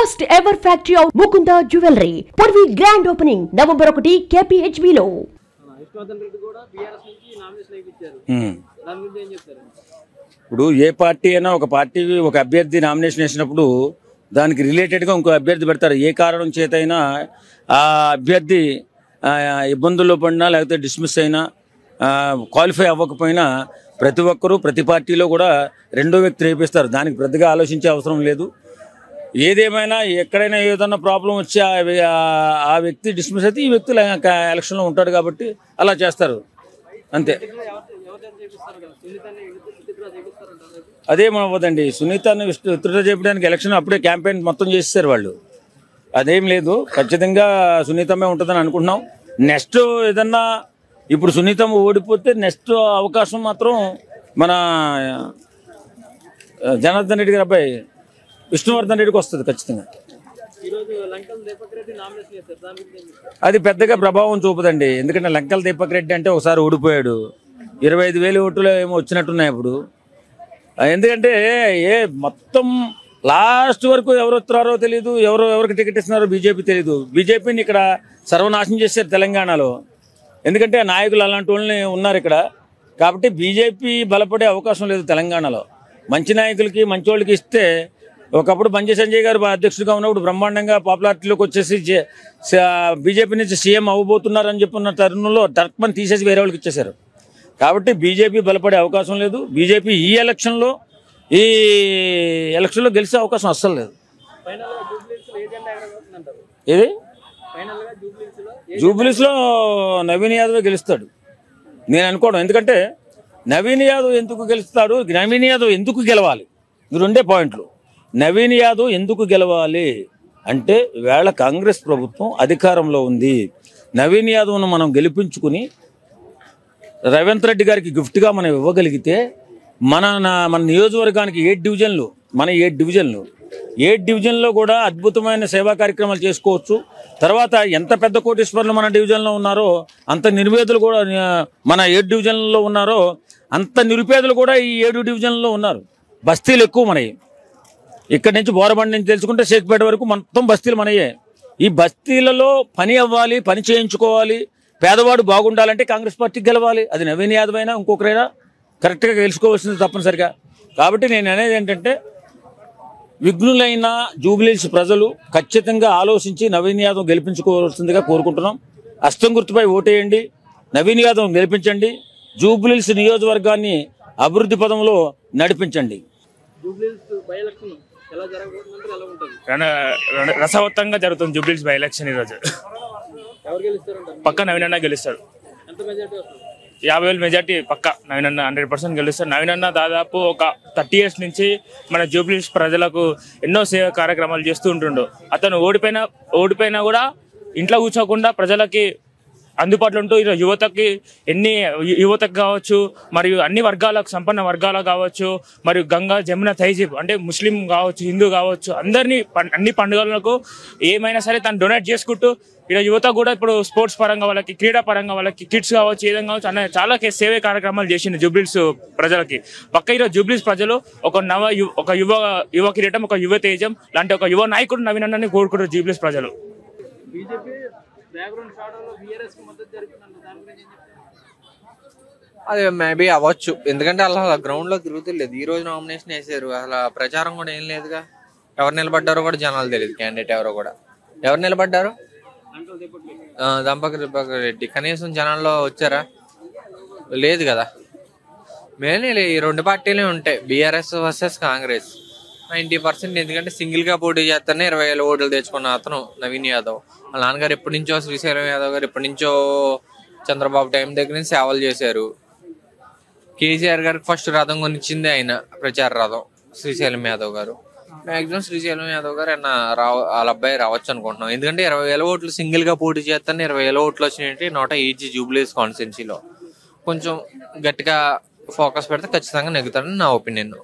First ever factory of Mukunda Jewelry. Purvi grand opening November 1 KPHB లో. ఇప్పుడు ఏ party అయినా ఒక పార్టీ ఒక అభ్యర్థి నామినేషన్ వేసినప్పుడు దానికి రిలేటెడ్గా ఇంకో అభ్యర్థి పెడతారు. ఏ కారణం చేతైనా ఆ అభ్యర్థి ఇబ్బందుల్లో పడినా లేకపోతే డిస్మిస్ అయినా క్వాలిఫై అవ్వకపోయినా ప్రతి ఒక్కరూ ప్రతి పార్టీలో కూడా రెండో వ్యక్తి రేపిస్తారు. దానికి పెద్దగా ఆలోచించే అవసరం లేదు. ఏదేమైనా ఎక్కడైనా ఏదైనా ప్రాబ్లం వచ్చి ఆ వ్యక్తి డిస్మిస్ అయితే ఈ వ్యక్తి ఎలక్షన్లో ఉంటాడు కాబట్టి అలా చేస్తారు అంతే. అదేమవ్వదండి. సునీతాన్ని విత్డ్రా చేయడానికి ఎలక్షన్ అప్పుడే క్యాంపెయిన్ మొత్తం చేసేసారు వాళ్ళు. అదేం లేదు, ఖచ్చితంగా సునీతమే ఉంటుందని అనుకుంటున్నాం. నెక్స్ట్ ఏదన్నా ఇప్పుడు సునీతమ్మ ఓడిపోతే నెక్స్ట్ అవకాశం మాత్రం మన జనార్దన్ రెడ్డి గారి అబ్బాయి విష్ణువర్ధన్ రెడ్డికి వస్తుంది ఖచ్చితంగా. అది పెద్దగా ప్రభావం చూపదండి. ఎందుకంటే లంకల దీపక్ రెడ్డి అంటే ఒకసారి ఓడిపోయాడు. 25,000 ఓట్లు ఏమో వచ్చినట్టున్నాయి ఇప్పుడు. ఎందుకంటే మొత్తం లాస్ట్ వరకు ఎవరు వస్తున్నారో తెలియదు, ఎవరికి టికెట్ ఇస్తున్నారో బీజేపీ తెలియదు. బీజేపీని ఇక్కడ సర్వనాశనం చేశారు తెలంగాణలో. ఎందుకంటే నాయకులు అలాంటి వాళ్ళని ఉన్నారు ఇక్కడ కాబట్టి బీజేపీ బలపడే అవకాశం లేదు తెలంగాణలో. మంచి నాయకులకి మంచి వాళ్ళకి ఇస్తే ఒకప్పుడు బండి సంజయ్ గారు అధ్యక్షుడిగా ఉన్నప్పుడు బ్రహ్మాండంగా పాపులారిటీలోకి వచ్చేసి బీజేపీ నుంచి సీఎం అవ్వబోతున్నారని చెప్పున్న తరుణంలో టర్క్మన్ తీసేసి వేరే వాళ్ళకి ఇచ్చేశారు. కాబట్టి బీజేపీ బలపడే అవకాశం లేదు. బీజేపీ ఈ ఎలక్షన్లో గెలిచే అవకాశం అస్సలు లేదు. ఏది జూబ్లీస్లో నవీన్ యాదవ్ గెలుస్తాడు నేను అనుకోవడం. ఎందుకంటే నవీన్ యాదవ్ ఎందుకు గెలుస్తాడు, నవీన్ యాదవ్ ఎందుకు గెలవాలి, ఈ రెండే పాయింట్లు. నవీన్ యాదవ్ ఎందుకు గెలవాలి అంటే వేళ కాంగ్రెస్ ప్రభుత్వం అధికారంలో ఉంది. నవీన్ యాదవ్ను మనం గెలిపించుకుని రేవంత్ రెడ్డి గారికి గిఫ్ట్గా మనం ఇవ్వగలిగితే మన నియోజకవర్గానికి 7 డివిజన్లో కూడా అద్భుతమైన సేవా కార్యక్రమాలు చేసుకోవచ్చు. తర్వాత ఎంత పెద్ద కోటీశ్వర్లు మన డివిజన్లో ఉన్నారో అంత నిర్వేదులు కూడా మన 7 డివిజన్లలో ఉన్నారో అంత నిరుపేదలు కూడా ఈ 7 డివిజన్లలో ఉన్నారు. బస్తీలు ఎక్కువ మనవి. ఇక్కడి నుంచి బోరబండి నుంచి తెలుసుకుంటే షేక్పేట వరకు మొత్తం బస్తీలు మనయే. ఈ బస్తీలలో పని అవ్వాలి, పని చేయించుకోవాలి, పేదవాడు బాగుండాలంటే కాంగ్రెస్ పార్టీ గెలవాలి. అది నవీన్ యాదవ్ అయినా ఇంకొకరైనా కరెక్ట్గా గెలుచుకోవాల్సింది తప్పనిసరిగా. కాబట్టి నేను అనేది ఏంటంటే విఘ్నులైన జూబ్లీహిల్స్ ప్రజలు ఖచ్చితంగా ఆలోచించి నవీన్ యాదవ్ గెలిపించుకోవాల్సిందిగా కోరుకుంటున్నాం. హస్తం గుర్తుపై ఓటేయండి, నవీన్ యాదవ్ గెలిపించండి, జూబ్లీహిల్స్ నియోజకవర్గాన్ని అభివృద్ధి పదంలో నడిపించండి. రసవత్తంగా జరుగుతుంది జూబ్లీహిల్స్ బై ఎలక్షన్. ఈరోజు పక్క నవీన్ అన్న గెలుస్తాడు. 50,000 మెజార్టీ పక్క నవీన్ అన్న 100% గెలుస్తాడు. నవీన్ అన్న దాదాపు ఒక 30 years నుంచి మన జూబ్లీహిల్స్ ప్రజలకు ఎన్నో సేవా కార్యక్రమాలు చేస్తూ ఉంటుండు. అతను ఓడిపోయినా కూడా ఇంట్లో కూర్చోకుండా ప్రజలకి అందుబాటులో ఉంటూ యువతకు కావచ్చు, మరియు అన్ని వర్గాలకు, సంపన్న వర్గాలకు కావచ్చు, మరియు గంగా జమున తైజీబ్ అంటే ముస్లిం కావచ్చు, హిందూ కావచ్చు, అన్ని పండుగలకు ఏమైనా సరే తను డొనేట్ చేసుకుంటూ యువత కూడా ఇప్పుడు స్పోర్ట్స్ పరంగా వాళ్ళకి, క్రీడా పరంగా వాళ్ళకి, కిడ్స్ కావచ్చు, ఏదైనా కావచ్చు అన్న చాలా సేవా కార్యక్రమాలు చేసింది జూబ్లీహిల్స్ ప్రజలకి. పక్క ఈరోజు జూబ్లీహిల్స్ ప్రజలు ఒక యువ కిరీటం, ఒక యువ తేజం లాంటి ఒక యువ నాయకుడు నవీన్ అన్నని కోరుకుంటారు జూబ్లీహిల్స్ ప్రజలు. అది మేబీ అవ్వచ్చు, ఎందుకంటే అలా గ్రౌండ్లో తిరుగుతులేదు. ఈ రోజు నామినేషన్ వేసారు, అసలు ప్రచారం కూడా ఏం లేదుగా. ఎవరు నిలబడ్డారో కూడా జనాలు తెలియదు. క్యాండిడేట్ ఎవరు నిలబడ్డారు? దంపక రెడ్డి. కనీసం జనాల్లో వచ్చారా? లేదు కదా. మెయిన్ ఈ 2 పార్టీలే ఉంటాయి, బీఆర్ఎస్ వర్సెస్ కాంగ్రెస్ 90%. ఎందుకంటే సింగిల్గా పోటీ చేస్తేనే 20,000 ఓట్లు తెచ్చుకున్న అతను నవీన్ యాదవ్. వాళ్ళ నాన్నగారు ఎప్పటి నుంచో, శ్రీశైలం యాదవ్ గారు ఎప్పటి నుంచో చంద్రబాబు టైం దగ్గర నుంచి సేవలు చేశారు. కేసీఆర్ గారికి ఫస్ట్ రథం కొనిచ్చింది ఆయన, ప్రచార రథం శ్రీశైలం యాదవ్ గారు. మ్యాక్సిమం శ్రీశైలం యాదవ్ గారు వాళ్ళ అబ్బాయి రావచ్చు అనుకుంటున్నాం. ఎందుకంటే 20,000 ఓట్లు సింగిల్గా పోటీ చేస్తానే 20,000 ఓట్లు వచ్చినాయంటే 180 జూబ్లీహిల్స్ కాన్స్టిట్యున్సీలో కొంచెం గట్టిగా ఫోకస్ పెడితే ఖచ్చితంగా నెగ్గుతాడని నా ఒపీనియన్.